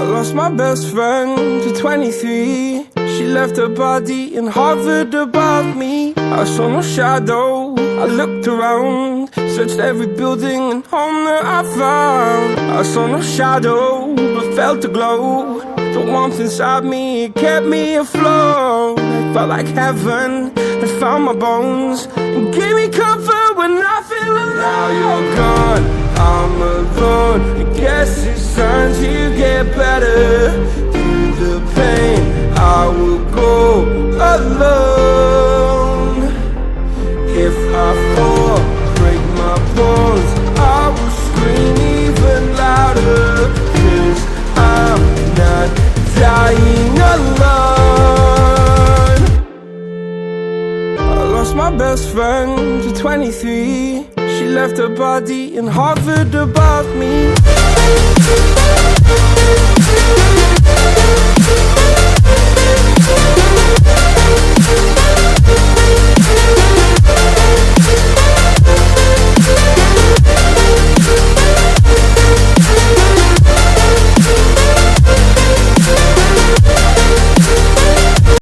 lost my best friend to 23. She left her body and hovered above me. I saw no shadow, I looked around, searched every building and home that I found. I saw no shadow, but felt the glow. The warmth inside me, it kept me afloat. It felt like heaven had found my bones and gave me comfort when I feel alone. Now you're gone, I'm alone. I guess it's time to get better. Through the pain, I will go alone. If I fall, break my bones, I will scream even louder. 'Cause I'm not dying alone. I lost my best friend to 23. She left her body and hovered above me.